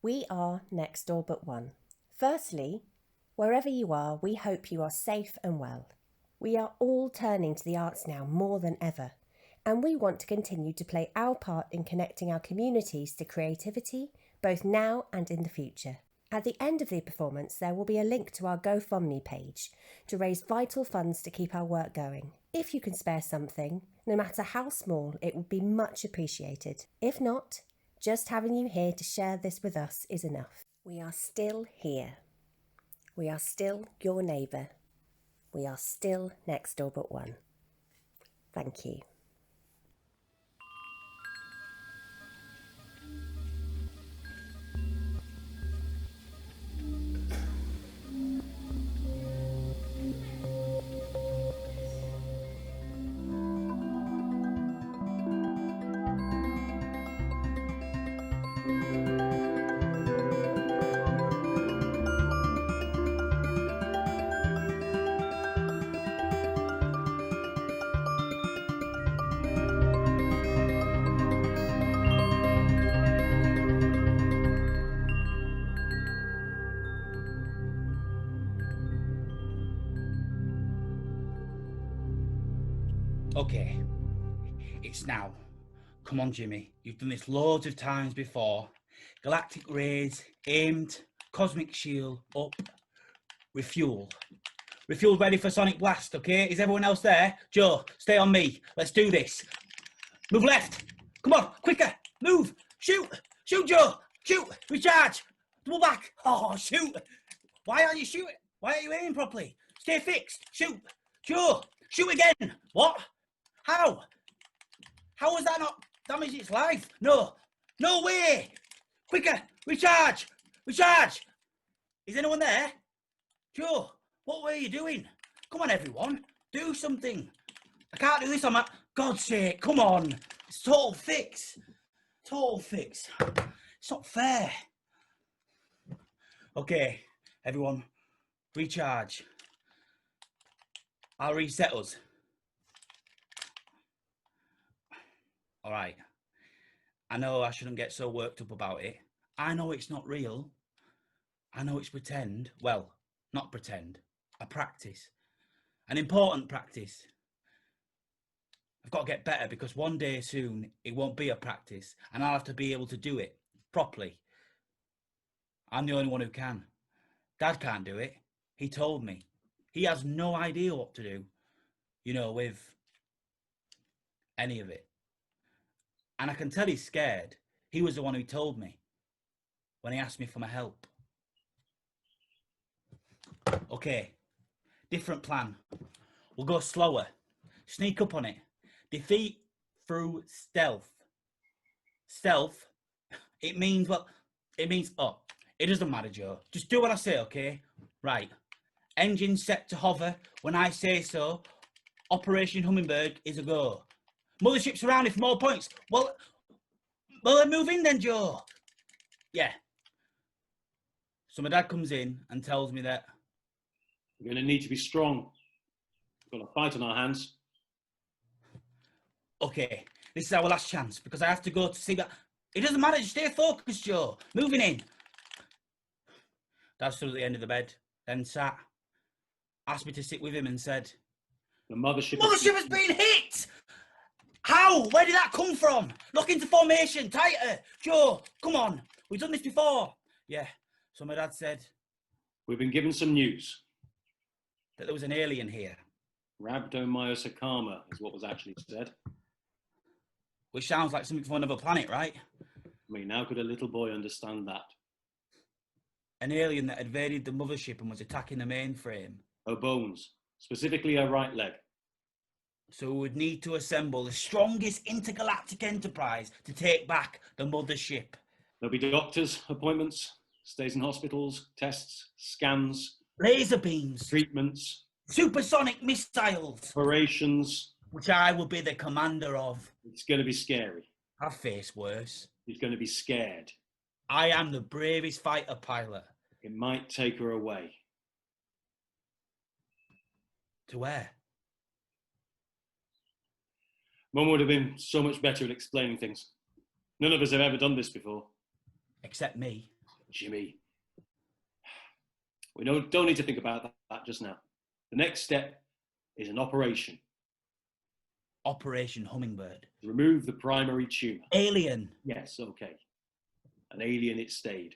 We are next door but one. Firstly, wherever you are, we hope you are safe and well. We are all turning to the arts now more than ever, and we want to continue to play our part in connecting our communities to creativity, both now and in the future. At the end of the performance, there will be a link to our GoFundMe page to raise vital funds to keep our work going. If you can spare something, no matter how small, it would be much appreciated. If not, just having you here to share this with us is enough. We are still here. We are still your neighbour. We are still next door but one. Thank you. Okay, it's now. Come on, Jimmy. You've done this loads of times before. Galactic rays, aimed, cosmic shield, up, refuel. Refuel ready for sonic blast, okay? Is everyone else there? Joe, stay on me. Let's do this. Move left. Come on, quicker. Move. Shoot. Shoot, Joe. Shoot. Recharge. Double back. Oh, shoot. Why aren't you shooting? Why aren't you aiming properly? Stay fixed. Shoot. Joe, shoot again. What? How? How was that not damaged its life? No. No way. Quicker. Recharge. Recharge. Is anyone there? Joe, what were you doing? Come on, everyone. Do something. I can't do this on my... God's sake, come on. It's total fix. Total fix. It's not fair. Okay, everyone, recharge. I'll reset us. All right. I know I shouldn't get so worked up about it. I know it's not real. I know it's pretend. Well, not pretend. A practice. An important practice. I've got to get better because one day soon it won't be a practice and I'll have to be able to do it properly. I'm the only one who can. Dad can't do it. He told me. He has no idea what to do, you know, with any of it. And I can tell he's scared. He was the one who told me when he asked me for my help. Okay, different plan. We'll go slower. Sneak up on it. Defeat through stealth. Stealth, it means, oh, it doesn't matter, Joe. Just do what I say, okay? Right. Engine set to hover when I say so. Operation Hummingbird is a go. Mothership surrounded for more points. Well, then move in then, Joe. Yeah. So my dad comes in and tells me that we're going to need to be strong. We've got a fight on our hands. Okay, this is our last chance because I have to go to see that. It doesn't matter, just stay focused, Joe. Moving in. Dad stood at the end of the bed, then sat, asked me to sit with him and said, The mothership has been hit! How? Where did that come from? Lock into formation, tighter. Joe, come on. We've done this before. Yeah, so my dad said, we've been given some news. That there was an alien here. Rhabdomyosarcoma is what was actually said. Which sounds like something from another planet, right? I mean, how could a little boy understand that? An alien that invaded the mothership and was attacking the mainframe. Her bones, specifically her right leg. So we would need to assemble the strongest intergalactic enterprise to take back the mothership. There'll be doctors, appointments, stays in hospitals, tests, scans. Laser beams. Treatments. Supersonic missiles. Operations. Which I will be the commander of. It's going to be scary. I've faced worse. He's going to be scared. I am the bravest fighter pilot. It might take her away. To where? Mum would have been so much better at explaining things. None of us have ever done this before. Except me. Jimmy, we don't need to think about that just now. The next step is an operation. Operation Hummingbird. To remove the primary tumour. Alien. Yes, okay. An alien it stayed.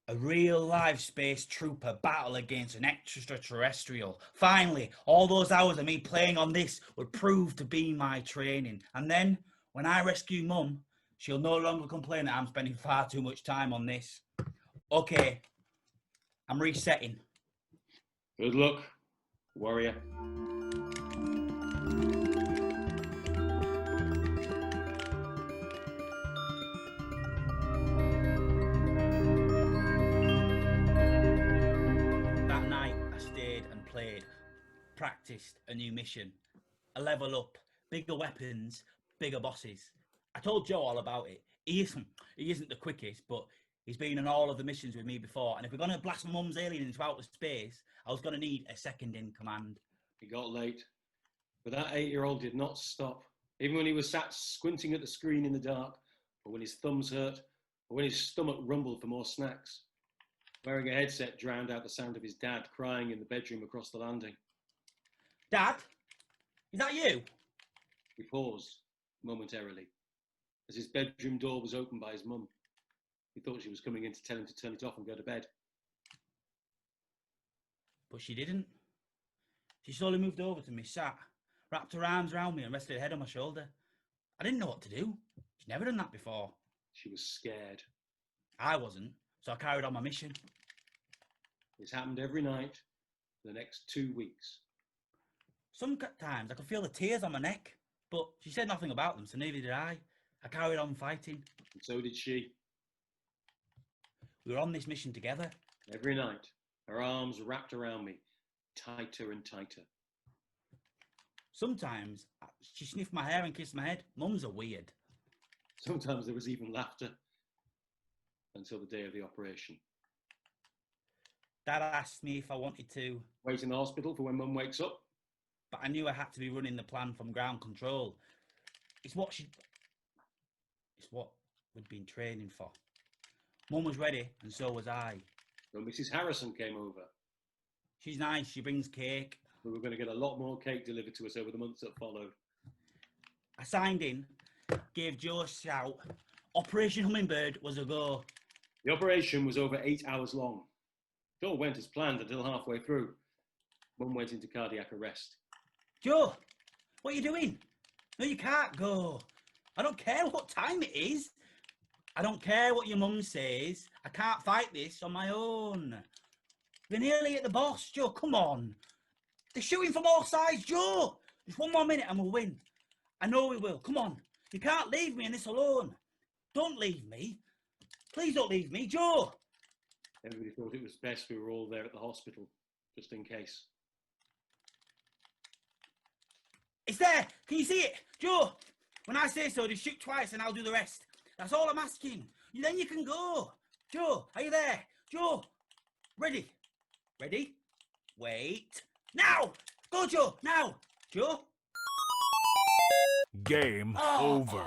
A real live space trooper battle against an extraterrestrial. Finally, all those hours of me playing on this would prove to be my training. And then, when I rescue Mum, she'll no longer complain that I'm spending far too much time on this. Okay, I'm resetting. Good luck, warrior. That night, I stayed and played, practiced a new mission, a level up, bigger weapons, bigger bosses. I told Joe all about it. He isn't the quickest, but he's been on all of the missions with me before. And if we're going to blast Mum's alien into outer space, I was going to need a second in command. It got late, but that 8-year-old did not stop. Even when he was sat squinting at the screen in the dark, or when his thumbs hurt, or when his stomach rumbled for more snacks. Wearing a headset drowned out the sound of his dad crying in the bedroom across the landing. Dad, is that you? He paused momentarily as his bedroom door was opened by his mum. He thought she was coming in to tell him to turn it off and go to bed. But she didn't. She slowly moved over to me, sat, wrapped her arms around me and rested her head on my shoulder. I didn't know what to do. She'd never done that before. She was scared. I wasn't, so I carried on my mission. This happened every night for the next 2 weeks. Sometimes I could feel the tears on my neck, but she said nothing about them, so neither did I. I carried on fighting. And so did she. We were on this mission together. Every night, her arms wrapped around me, tighter and tighter. Sometimes she sniffed my hair and kissed my head. Mums are weird. Sometimes there was even laughter. Until the day of the operation. Dad asked me if I wanted to wait in the hospital for when Mum wakes up. But I knew I had to be running the plan from ground control. It's what we'd been training for. Mum was ready, and so was I. So Mrs. Harrison came over. She's nice, she brings cake. We were going to get a lot more cake delivered to us over the months that followed. I signed in, gave Joe a shout. Operation Hummingbird was a go. The operation was over 8 hours long. It all went as planned until halfway through. Mum went into cardiac arrest. Joe, what are you doing? No, you can't go. I don't care what time it is. I don't care what your mum says. I can't fight this on my own. We're nearly at the boss, Joe. Come on. They're shooting from all sides, Joe. Just one more minute and we'll win. I know we will. Come on. You can't leave me in this alone. Don't leave me. Please don't leave me, Joe. Everybody thought it was best we were all there at the hospital, just in case. It's there. Can you see it? Joe, when I say so, just shoot twice and I'll do the rest. That's all I'm asking. Then you can go. Joe, are you there? Joe, ready? Ready? Wait. Now! Go, Joe, now! Joe? Game over.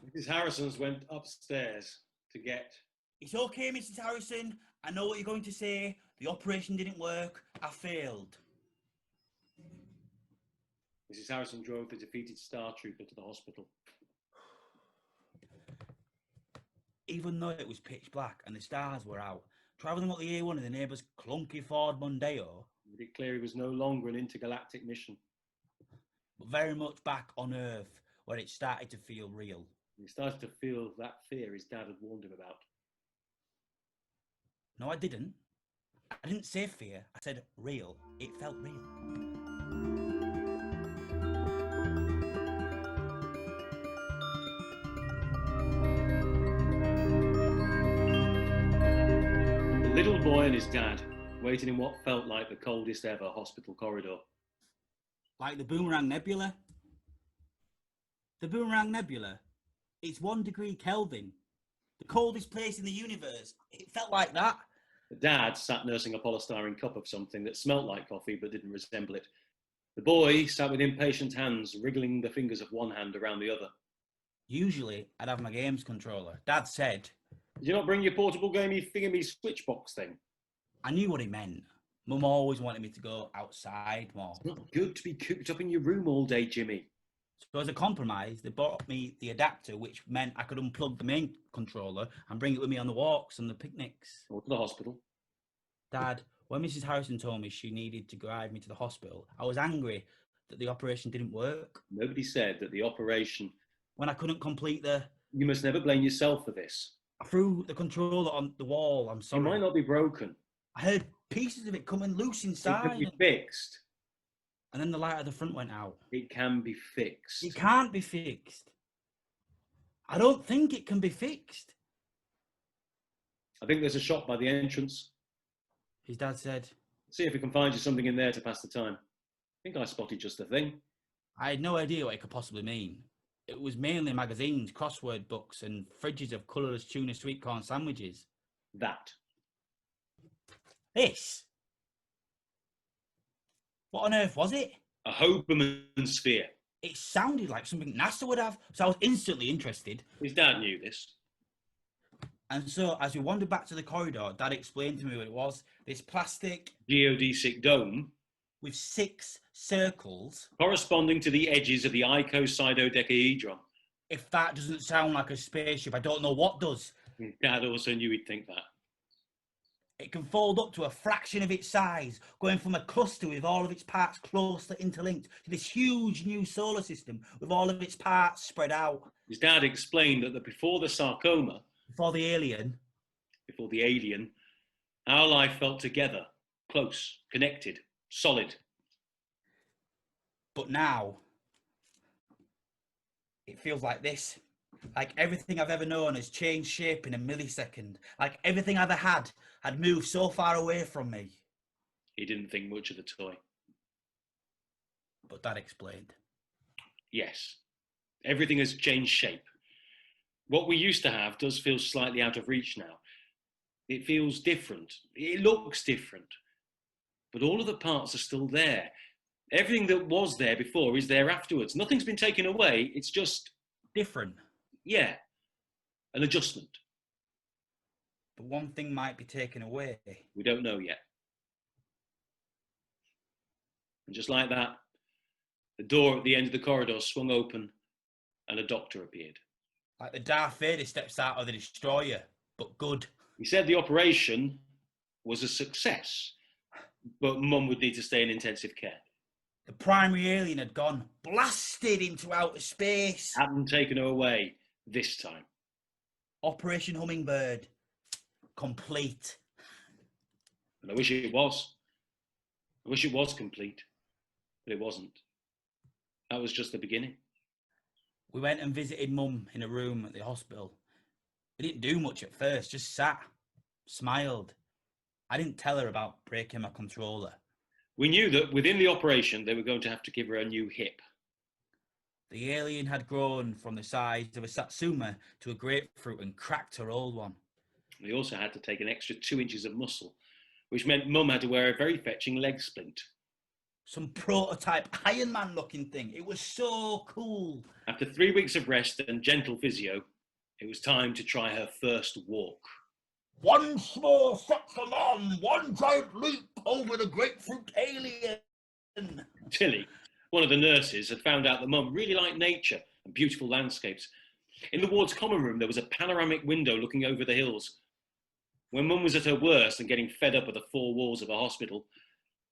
Mrs. Harrison's went upstairs to get... It's okay, Mrs. Harrison. I know what you're going to say. The operation didn't work. I failed. Mrs. Harrison drove the defeated Star Trooper to the hospital. Even though it was pitch black and the stars were out, travelling up the A1 in the neighbour's clunky Ford Mondeo, Made it clear he was no longer an intergalactic mission. but very much back on Earth, where it started to feel real. He started to feel that fear his dad had warned him about. No, I didn't. I didn't say fear. I said real. It felt real. The little boy and his dad waited in what felt like the coldest ever hospital corridor. Like the Boomerang Nebula. The Boomerang Nebula. It's 1 degree Kelvin. The coldest place in the universe. It felt like that. The dad sat nursing a polystyrene cup of something that smelt like coffee but didn't resemble it. The boy sat with impatient hands, wriggling the fingers of one hand around the other. Usually, I'd have my games controller. Dad said, Did you not bring your portable gamey thingy switch box thing? I knew what he meant. Mum always wanted me to go outside more. It's not good to be cooped up in your room all day, Jimmy. So as a compromise, they bought me the adapter, which meant I could unplug the main controller and bring it with me on the walks and the picnics. Or to the hospital. Dad, when Mrs. Harrison told me she needed to drive me to the hospital, I was angry that the operation didn't work. Nobody said that the operation... When I couldn't complete You must never blame yourself for this. I threw the controller on the wall. I'm sorry. It might not be broken. I heard pieces of it coming loose It inside. can be fixed. And then the light at the front went out. It can be fixed. It can't be fixed. I don't think it can be fixed. I think there's a shop by the entrance. His dad said. See if we can find you something in there to pass the time. I think I spotted just the thing. I had no idea what it could possibly mean. It was mainly magazines, crossword books, and fridges of colourless tuna sweet corn sandwiches. That. This? What on earth was it? A Hoberman sphere. It sounded like something NASA would have, so I was instantly interested. His dad knew this. And so, as we wandered back to the corridor, Dad explained to me what it was. This plastic Geodesic dome. with 6 circles. Corresponding to the edges of the icosahedron. If that doesn't sound like a spaceship, I don't know what does. Dad also knew he'd think that. It can fold up to a fraction of its size, going from a cluster with all of its parts closely interlinked to this huge new solar system with all of its parts spread out. His dad explained that before the sarcoma, Before the alien, our life felt together, close, connected, solid. but now it feels like this. Like everything I've ever known has changed shape in a millisecond. Like everything I ever had moved so far away from me. He didn't think much of the toy. But Dad explained. Yes, everything has changed shape. What we used to have does feel slightly out of reach now. It feels different. It looks different. But all of the parts are still there. Everything that was there before is there afterwards. Nothing's been taken away. It's just... different. Yeah, an adjustment. But one thing might be taken away. We don't know yet. And just like that, the door at the end of the corridor swung open and a doctor appeared. Like the Darth Vader steps out of the destroyer, but good. He said the operation was a success, but Mum would need to stay in intensive care. The primary alien had gone blasted into outer space. Hadn't taken her away this time. Operation Hummingbird. Complete. And I wish it was. I wish it was complete, but it wasn't. That was just the beginning. We went and visited Mum in a room at the hospital. We didn't do much at first, just sat, smiled. I didn't tell her about breaking my controller. We knew that within the operation, they were going to have to give her a new hip. The alien had grown from the size of a satsuma to a grapefruit and cracked her old one. They also had to take an extra 2 inches of muscle, which meant Mum had to wear a very fetching leg splint. Some prototype Iron Man looking thing. It was so cool. After 3 weeks of rest and gentle physio, it was time to try her first walk. One small step for Mom, one giant leap over the grapefruit alien. Tilly, one of the nurses, had found out that Mum really liked nature and beautiful landscapes. In the ward's common room, there was a panoramic window looking over the hills. When Mum was at her worst and getting fed up with the 4 walls of a hospital,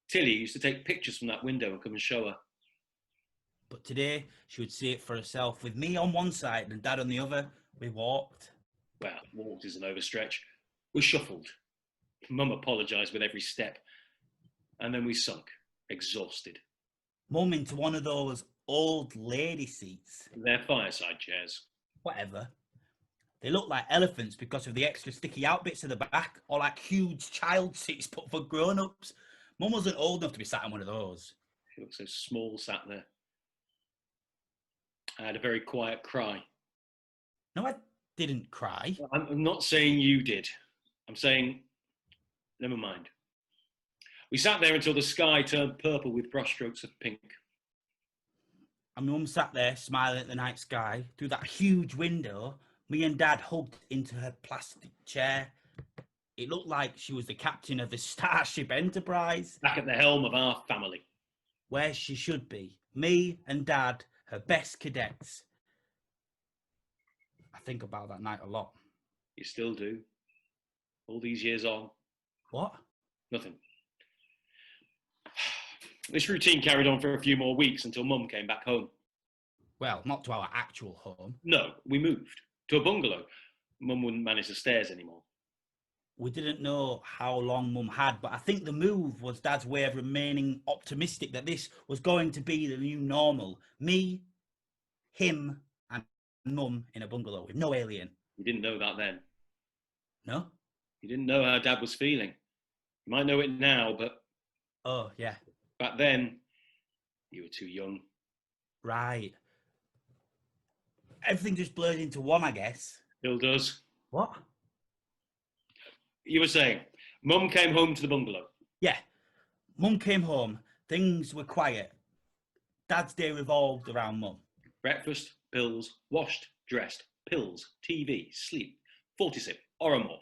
Tilly used to take pictures from that window and come and show her. But today, she would see it for herself. With me on one side and Dad on the other, we walked. Well, walked is an overstretch. We shuffled. Mum apologised with every step. And then we sunk, exhausted. Mum into one of those old lady seats. They're fireside chairs. Whatever. They look like elephants because of the extra sticky out bits at the back, or like huge child seats put for grown-ups. Mum wasn't old enough to be sat in one of those. She looked so small sat there. I had a very quiet cry. No, I didn't cry. I'm not saying you did. I'm saying, never mind. We sat there until the sky turned purple with brushstrokes of pink. And my mum sat there smiling at the night sky through that huge window. Me and Dad hugged into her plastic chair. It looked like she was the captain of the Starship Enterprise, Back at the helm of our family. where she should be. Me and Dad, her best cadets. I think about that night a lot. You still do. All these years on. What? Nothing. This routine carried on for a few more weeks until Mum came back home. Well, not to our actual home. No, we moved to a bungalow. Mum wouldn't manage the stairs anymore. We didn't know how long Mum had, but I think the move was Dad's way of remaining optimistic that this was going to be the new normal. Me, him, and Mum in a bungalow with no alien. You didn't know that then. No? You didn't know how Dad was feeling. You might know it now, but Oh, yeah. back then, you were too young. Right. Everything just blurred into one, I guess. Still does. What? You were saying, Mum came home to the bungalow. Yeah. Mum came home. Things were quiet. Dad's day revolved around Mum. Breakfast, pills, washed, dressed, pills, TV, sleep, 40-sip, oromorph.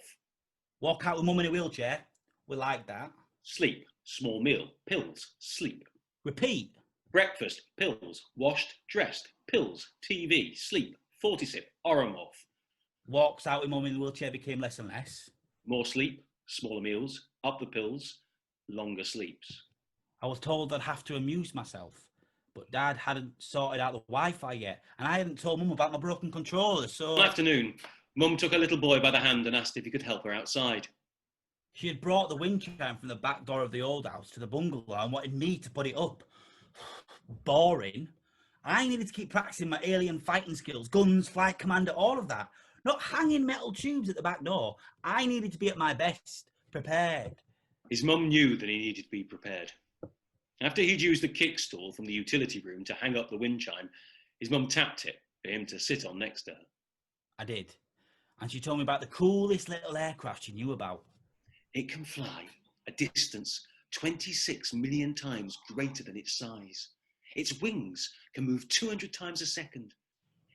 Walk out with Mum in a wheelchair. We like that. Sleep, small meal, pills, sleep. Repeat. Breakfast, pills, washed, dressed, pills, TV, sleep, 40-sip, oromorph. Walks out with Mum in the wheelchair became less and less. More sleep, smaller meals, up the pills, longer sleeps. I was told I'd have to amuse myself, but Dad hadn't sorted out the Wi-Fi yet, and I hadn't told Mum about my broken controller, so... One afternoon, Mum took a little boy by the hand and asked if he could help her outside. She had brought the wind chime from the back door of the old house to the bungalow and wanted me to put it up. Boring. I needed to keep practicing my alien fighting skills, guns, flight commander, all of that. Not hanging metal tubes at the back door. I needed to be at my best, prepared. His mum knew that he needed to be prepared. After he'd used the kickstool from the utility room to hang up the wind chime, his mum tapped it for him to sit on next to her. I did. And she told me about the coolest little aircraft she knew about. It can fly a distance 26 million times greater than its size. Its wings can move 200 times a second.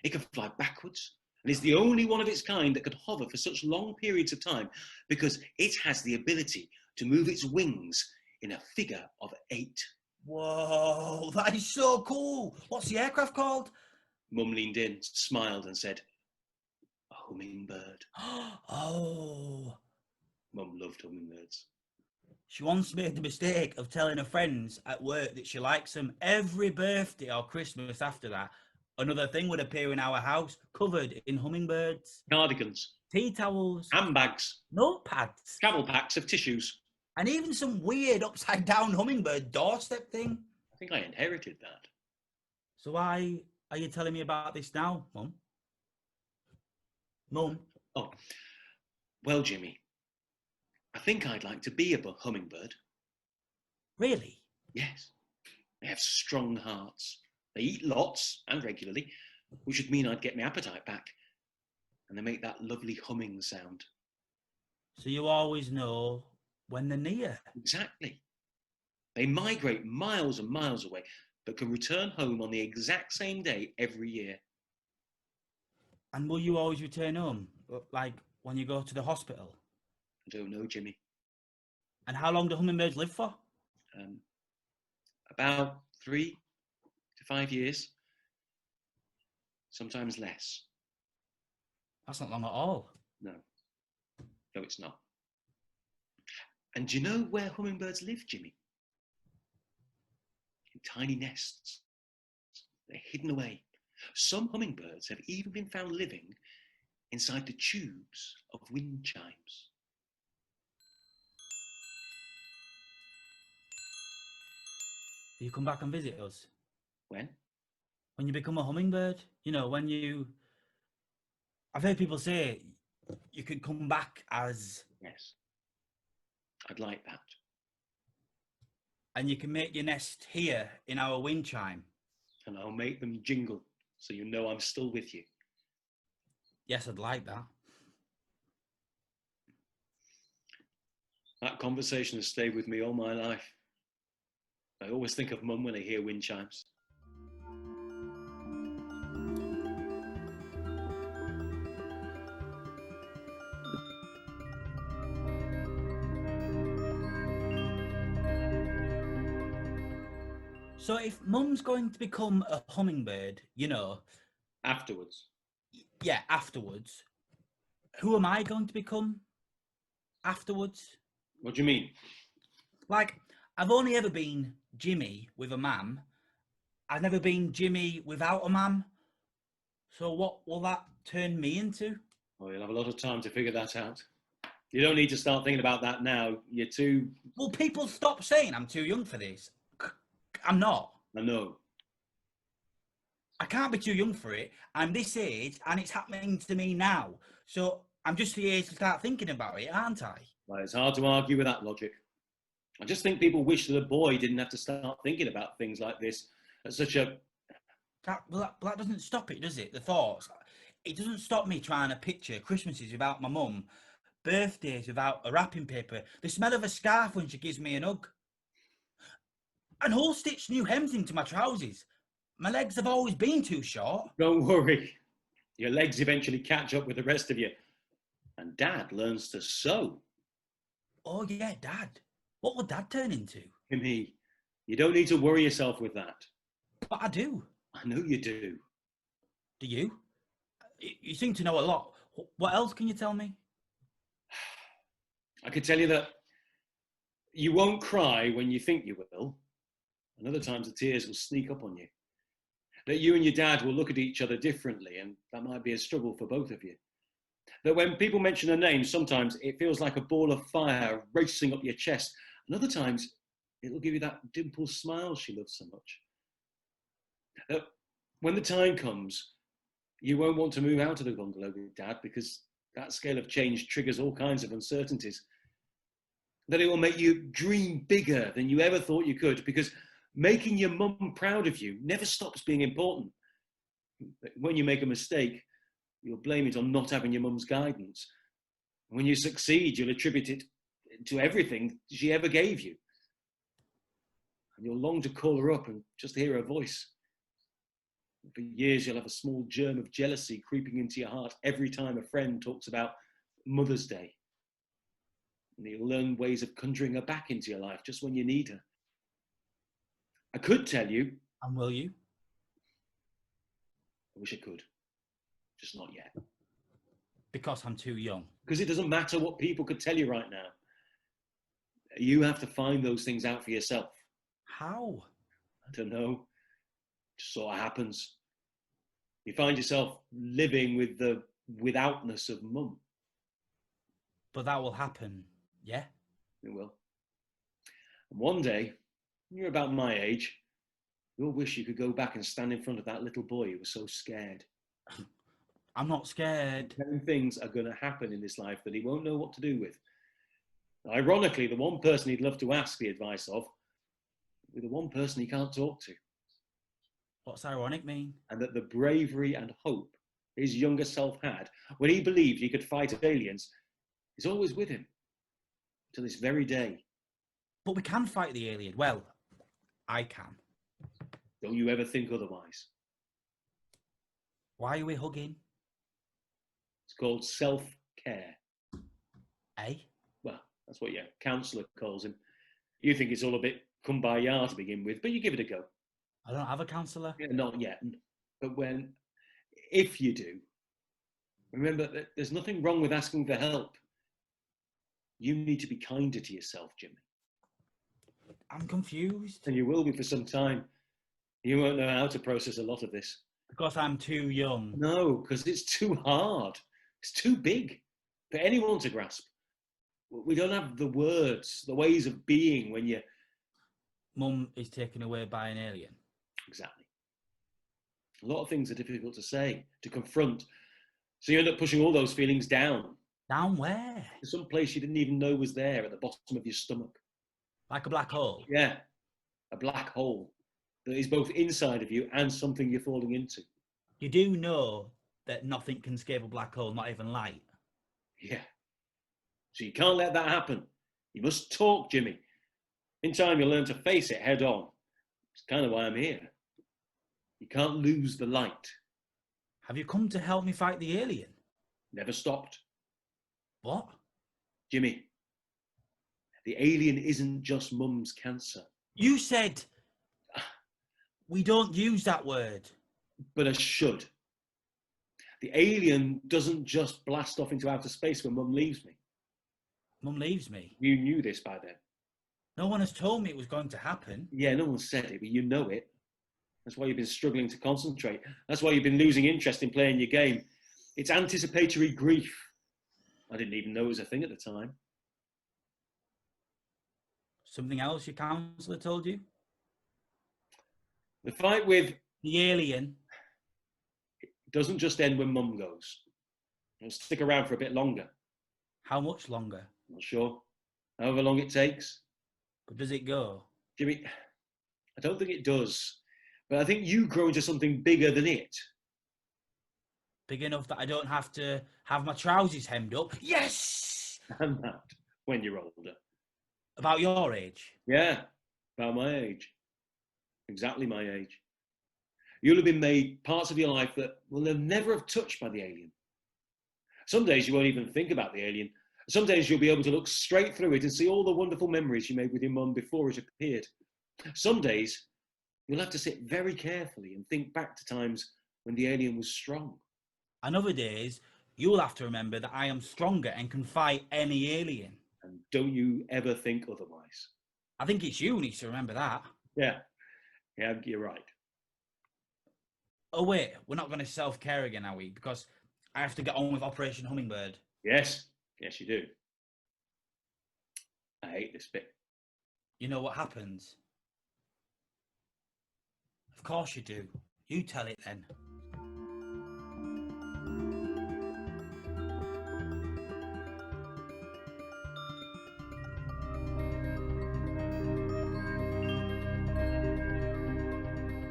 It can fly backwards, and is the only one of its kind that can hover for such long periods of time because it has the ability to move its wings in a figure of 8. Whoa, that is so cool. What's the aircraft called? Mum leaned in, smiled and said, "A hummingbird." Oh. Mum loved hummingbirds. She once made the mistake of telling her friends at work that she likes them. Every birthday or Christmas after that, another thing would appear in our house covered in hummingbirds. Cardigans, Tea towels, handbags, notepads, travel packs of tissues. and even some weird upside down hummingbird doorstep thing. I think I inherited that. So why are you telling me about this now, Mum? Mum? Oh, well, Jimmy, I think I'd like to be a hummingbird. Really? Yes. They have strong hearts. They eat lots and regularly, which would mean I'd get my appetite back. And they make that lovely humming sound. So you always know when they're near? Exactly. They migrate miles and miles away, but can return home on the exact same day every year. And will you always return home? Like when you go to the hospital? I don't know, Jimmy. And how long do hummingbirds live for? About 3 to 5 years. Sometimes less. That's not long at all. No. No, it's not. And do you know where hummingbirds live, Jimmy? In tiny nests. They're hidden away. Some hummingbirds have even been found living inside the tubes of wind chimes. Will you come back and visit us? When? When you become a hummingbird? You know, when you... I've heard people say you could come back as... Yes. I'd like that. And you can make your nest here in our wind chime. And I'll make them jingle so you know I'm still with you. Yes, I'd like that. That conversation has stayed with me all my life. I always think of Mum when I hear wind chimes. So if Mum's going to become a hummingbird, you know, Afterwards. yeah, afterwards, who am I going to become afterwards? What do you mean? Like, I've only ever been Jimmy with a mam. I've never been Jimmy without a mam. So what will that turn me into? Oh, you'll have a lot of time to figure that out. You don't need to start thinking about that now. You're too... Will people stop saying I'm too young for this? I'm not. I know. I can't be too young for it. I'm this age and it's happening to me now. So I'm just the age to start thinking about it, aren't I? Well, it's hard to argue with that logic. I just think people wish that a boy didn't have to start thinking about things like this at such a... That doesn't stop it, does it? The thoughts. It doesn't stop me trying to picture Christmases without my mum, birthdays without a wrapping paper, the smell of a scarf when she gives me a hug, and whole stitched new hems into my trousers. My legs have always been too short. Don't worry. Your legs eventually catch up with the rest of you. And Dad learns to sew. Oh yeah, Dad. What will Dad turn into? Me. You don't need to worry yourself with that. But I do. I know you do. Do you? You seem to know a lot. What else can you tell me? I could tell you that you won't cry when you think you will. And other times the tears will sneak up on you. That you and your dad will look at each other differently, and that might be a struggle for both of you. That when people mention a name, sometimes it feels like a ball of fire racing up your chest, and other times it'll give you that dimpled smile she loves so much. That when the time comes, you won't want to move out of the bungalow with Dad because that scale of change triggers all kinds of uncertainties. That it will make you dream bigger than you ever thought you could because making your mum proud of you never stops being important. When you make a mistake, you'll blame it on not having your mum's guidance. When you succeed, you'll attribute it to everything she ever gave you. And you'll long to call her up and just hear her voice. For years, you'll have a small germ of jealousy creeping into your heart every time a friend talks about Mother's Day. And you'll learn ways of conjuring her back into your life just when you need her. I could tell you. And will you? I wish I could. Just not yet. Because I'm too young. Because it doesn't matter what people could tell you right now. You have to find those things out for yourself. How? I don't know. It just sort of happens. You find yourself living with the withoutness of mum. But that will happen, yeah? It will. And one day, when you're about my age, you'll wish you could go back and stand in front of that little boy who was so scared. I'm not scared. 10 things are going to happen in this life that he won't know what to do with. Ironically, the one person he'd love to ask the advice of will be the one person he can't talk to. What's ironic mean? And that the bravery and hope his younger self had when he believed he could fight aliens is always with him to this very day. But we can fight the alien. Well, I can. Don't you ever think otherwise. Why are we hugging? It's called self-care. Eh? Well, that's what your counsellor calls him. You think it's all a bit kumbaya to begin with, but you give it a go. I don't have a counsellor. Yeah, not yet. But if you do, remember that there's nothing wrong with asking for help. You need to be kinder to yourself, Jimmy. I'm confused. And you will be for some time. You won't know how to process a lot of this. Because I'm too young. No, because it's too hard. It's too big for anyone to grasp. We don't have the words, the ways of being when you... Mum is taken away by an alien. Exactly. A lot of things are difficult to say, to confront. So you end up pushing all those feelings down. Down where? To some place you didn't even know was there at the bottom of your stomach. Like a black hole? Yeah, a black hole that is both inside of you and something you're falling into. You do know that nothing can escape a black hole, not even light. Yeah. So you can't let that happen. You must talk, Jimmy. In time, you'll learn to face it head on. It's kind of why I'm here. You can't lose the light. Have you come to help me fight the alien? Never stopped. What? Jimmy, the alien isn't just Mum's cancer. You said... We don't use that word. But I should. The alien doesn't just blast off into outer space when Mum leaves me. Mum leaves me. You knew this by then. No one has told me it was going to happen. Yeah, no one said it, but you know it. That's why you've been struggling to concentrate. That's why you've been losing interest in playing your game. It's anticipatory grief. I didn't even know it was a thing at the time. Something else your counsellor told you? The fight with The alien. doesn't just end when Mum goes. It'll stick around for a bit longer. How much longer? Not sure. However long it takes. But does it go? Jimmy, I don't think it does. But I think you grow into something bigger than it. Big enough that I don't have to have my trousers hemmed up? Yes! And that when you're older. About your age? Yeah, about my age. Exactly my age. You'll have been made parts of your life that will never have touched by the alien. Some days you won't even think about the alien. Some days you'll be able to look straight through it and see all the wonderful memories you made with your mum before it appeared. Some days you'll have to sit very carefully and think back to times when the alien was strong. And other days, you'll have to remember that I am stronger and can fight any alien. And don't you ever think otherwise. I think it's you who needs to remember that. Yeah, you're right. Oh wait, we're not going to self-care again, are we? Because I have to get on with Operation Hummingbird. Yes, you do. I hate this bit. You know what happens? Of course you do. You tell it then.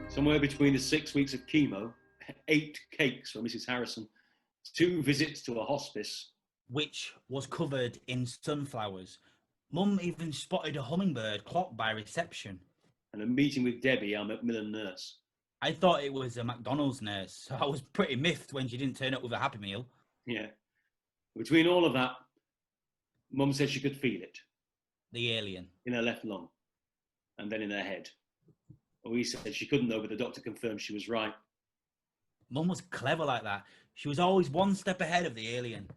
Somewhere between the 6 weeks of chemo, 8 cakes for Mrs. Harrison, 2 visits to a hospice, Which was covered in sunflowers. Mum even spotted a hummingbird clocked by reception. and a meeting with Debbie, our Macmillan nurse. I thought it was a McDonald's nurse, so I was pretty miffed when she didn't turn up with a Happy Meal. Yeah. Between all of that, Mum said she could feel it The alien. in her left lung and then in her head. We said she couldn't know, but the doctor confirmed she was right. Mum was clever like that. She was always one step ahead of the alien.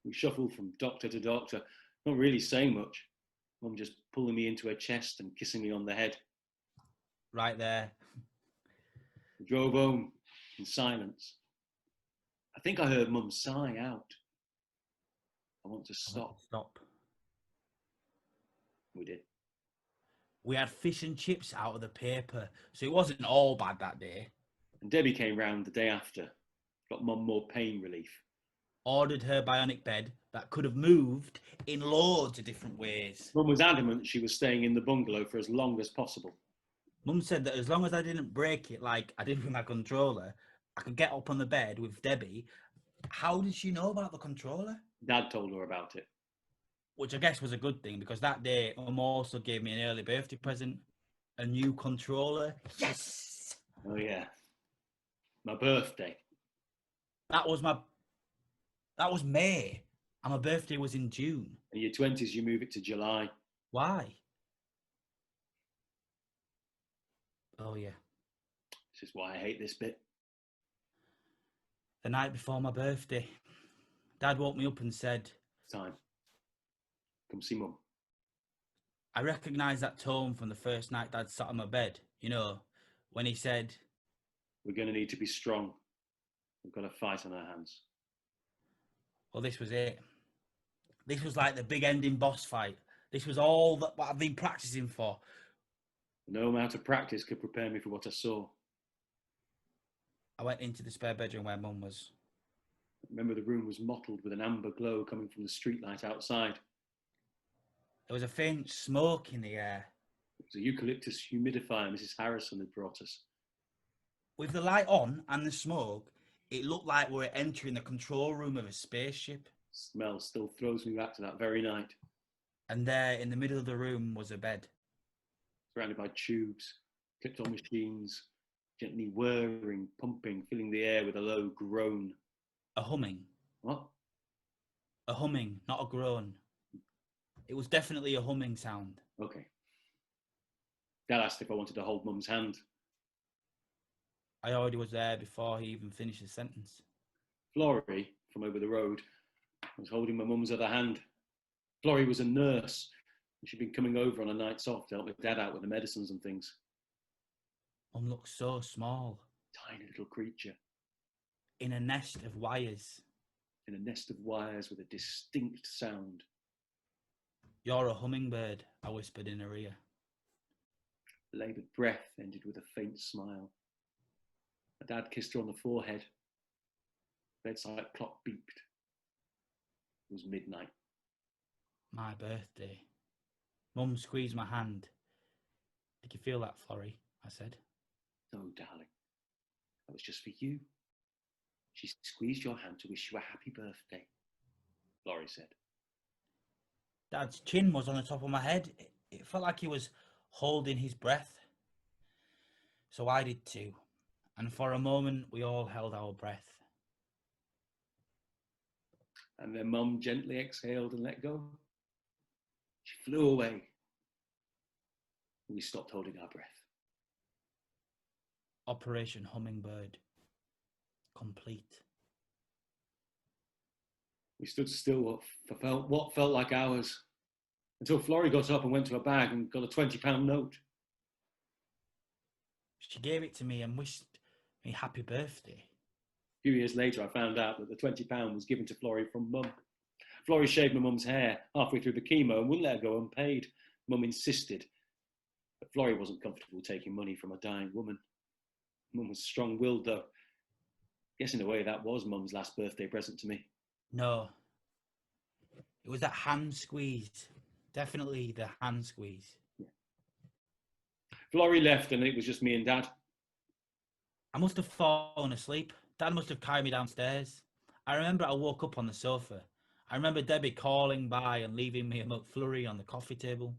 We shuffled from doctor to doctor, not really saying much. Mum just pulling me into her chest and kissing me on the head. Right there. We drove home in silence. I think I heard Mum sigh out. I want to stop. Stop. We did. We had fish and chips out of the paper, so it wasn't all bad that day. And Debbie came round the day after, got Mum more pain relief. Ordered her bionic bed that could have moved in loads of different ways. Mum was adamant she was staying in the bungalow for as long as possible. Mum said that as long as I didn't break it like I did with my controller, I could get up on the bed with Debbie. How did she know about the controller? Dad told her about it. Which I guess was a good thing, because that day Mum also gave me an early birthday present, a new controller. Yes! Oh yeah, my birthday. That was May, and my birthday was in June. In your 20s, you move it to July. Why? Oh yeah. This is why I hate this bit. The night before my birthday, Dad woke me up and said, Time. Come see Mum. I recognised that tone from the first night Dad sat on my bed, you know, when he said, We're going to need to be strong. We've got a fight on our hands. well, this was it. This was like the big ending boss fight. This was all that what I've been practicing for. No amount of practice could prepare me for what I saw. I went into the spare bedroom where Mum was. Remember, the room was mottled with an amber glow coming from the streetlight outside. There was a faint smoke in the air. It was a eucalyptus humidifier Mrs. Harrison had brought us. With the light on and the smoke, it looked like we were entering the control room of a spaceship. Smell still throws me back to that very night. And there, in the middle of the room, was a bed. Surrounded by tubes, clipped on machines, gently whirring, pumping, filling the air with a low groan. A humming. What? A humming, not a groan. It was definitely a humming sound. Okay. Dad asked if I wanted to hold Mum's hand. I already was there before he even finished his sentence. Florrie, from over the road, was holding my mum's other hand. Florrie was a nurse, and she'd been coming over on her nights off to help my dad out with the medicines and things. Mum looks so small. Tiny little creature. In a nest of wires. In a nest of wires with a distinct sound. You're a hummingbird, I whispered in her ear. The laboured breath ended with a faint smile. My dad kissed her on the forehead. The bedside clock beeped. It was midnight. My birthday. Mum squeezed my hand. Did you feel that, Florrie? I said. No, darling. That was just for you. She squeezed your hand to wish you a happy birthday, Florrie said. Dad's chin was on the top of my head. It felt like he was holding his breath. So I did too. And for a moment, we all held our breath. And then Mum gently exhaled and let go. She flew away. And we stopped holding our breath. Operation Hummingbird. Complete. We stood still for what felt like hours, until Florrie got up and went to her bag and got a £20 note. She gave it to me and wished me happy birthday. A few years later, I found out that the £20 was given to Florrie from Mum. Florrie shaved my mum's hair halfway through the chemo and wouldn't let her go unpaid. Mum insisted, but Florrie wasn't comfortable taking money from a dying woman. Mum was strong-willed, though. Guess in a way that was Mum's last birthday present to me. No. It was that hand squeeze. Definitely the hand squeeze. Yeah. Florrie left and it was just me and Dad. I must have fallen asleep. Dad must have carried me downstairs. I remember I woke up on the sofa. I remember Debbie calling by and leaving me a McFlurry on the coffee table.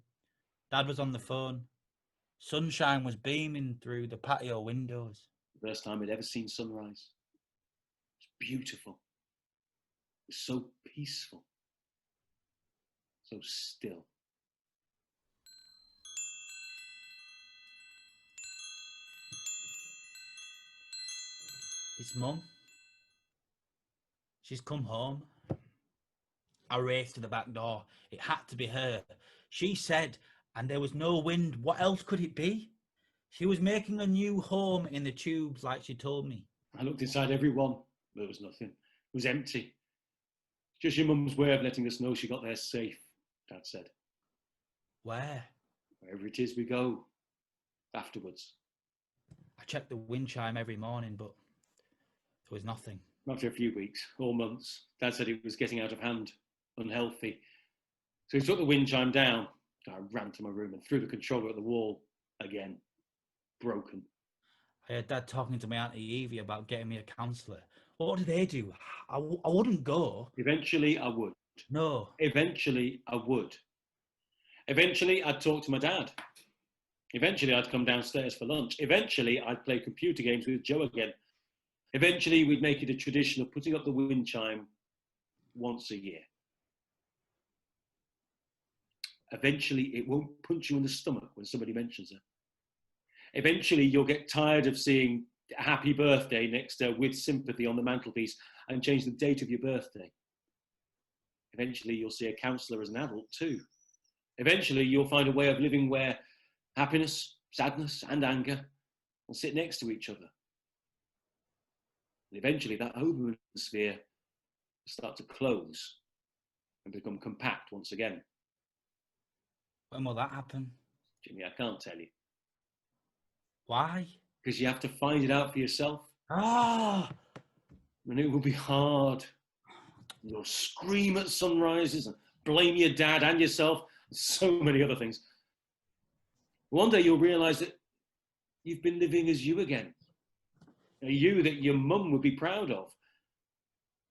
Dad was on the phone. Sunshine was beaming through the patio windows. The first time I'd ever seen sunrise. It was beautiful. It was so peaceful. So still. It's Mum. She's come home. I raced to the back door. It had to be her. She said, and there was no wind. What else could it be? She was making a new home in the tubes like she told me. I looked inside every one. There was nothing. It was empty. Just your mum's way of letting us know she got there safe, Dad said. Where? Wherever it is we go. Afterwards. I checked the wind chime every morning, but there was nothing. After a few weeks or months, Dad said it was getting out of hand, unhealthy. So he took the wind chime down. I ran to my room and threw the controller at the wall again. Broken. I heard Dad talking to my Auntie Evie about getting me a counsellor. What do they do? I wouldn't go. Eventually I would. No. Eventually I would. Eventually I'd talk to my dad. Eventually I'd come downstairs for lunch. Eventually I'd play computer games with Joe again. Eventually we'd make it a tradition of putting up the wind chime once a year. Eventually it won't punch you in the stomach when somebody mentions her. Eventually you'll get tired of seeing happy birthday next to with sympathy on the mantelpiece and change the date of your birthday. Eventually you'll see a counsellor as an adult too. Eventually you'll find a way of living where happiness, sadness and anger will sit next to each other. And eventually that home sphere will start to close and become compact once again. When will that happen? Jimmy, I can't tell you. Why? Because you have to find it out for yourself. Ah! And it will be hard. You'll scream at sunrises and blame your dad and yourself and so many other things. One day you'll realise that you've been living as you again. A you that your mum would be proud of.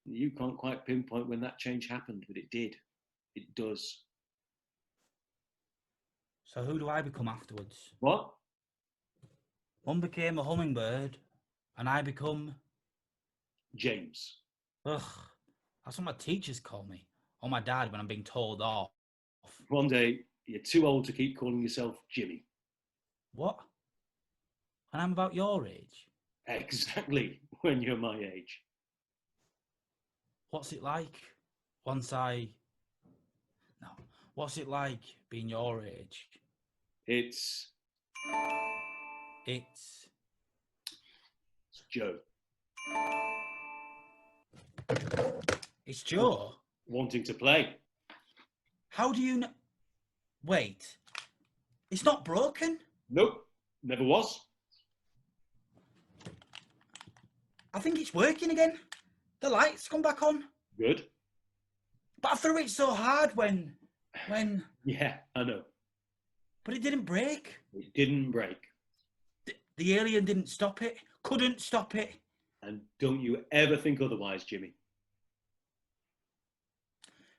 You can't quite pinpoint when that change happened, but it did. It does. So who do I become afterwards? What? Mum became a hummingbird and I become... James. Ugh, that's what my teachers call me. Or my dad when I'm being told off. One day, you're too old to keep calling yourself Jimmy. What? And I'm about your age? Exactly, when you're my age. What's it like once I... No. What's it like being your age? It's It's... Joe. It's Joe? Wanting to play. How do you know... Wait. It's not broken? Nope, never was. I think it's working again. The lights come back on. Good. But I threw it so hard when... Yeah, I know. But it didn't break. It didn't break. The alien didn't stop it. Couldn't stop it. And don't you ever think otherwise, Jimmy.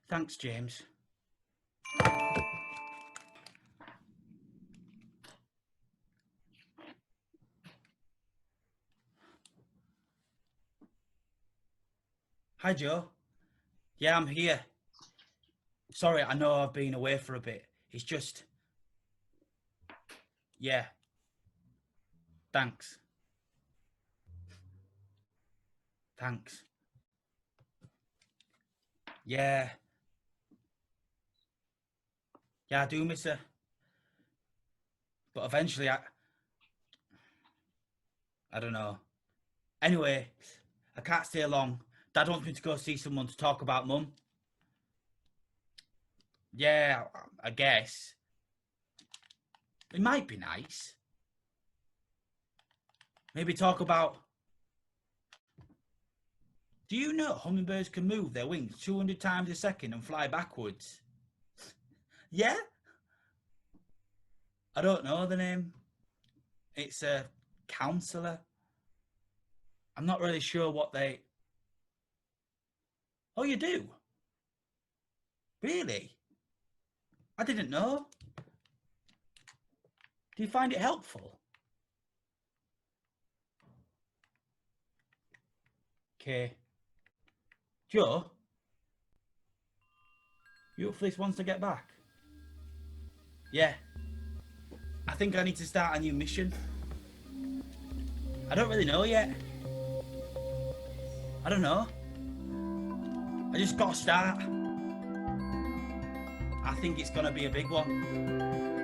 Thanks, James. Hi, Joe. Yeah, I'm here. Sorry, I know I've been away for a bit. It's just... Yeah. Thanks. Thanks. Yeah. Yeah, I do miss her. But eventually I don't know. Anyway, I can't stay long. Dad wants me to go see someone to talk about Mum. Yeah, I guess. It might be nice. Maybe talk about... Do you know hummingbirds can move their wings 200 times a second and fly backwards? Yeah? I don't know the name. It's a counsellor. I'm not really sure what they... Oh, you do? Really? I didn't know. Do you find it helpful? Okay. Joe? You up for this once I get back? Yeah. I think I need to start a new mission. I don't really know yet. I don't know. I just gotta start. I think it's gonna be a big one.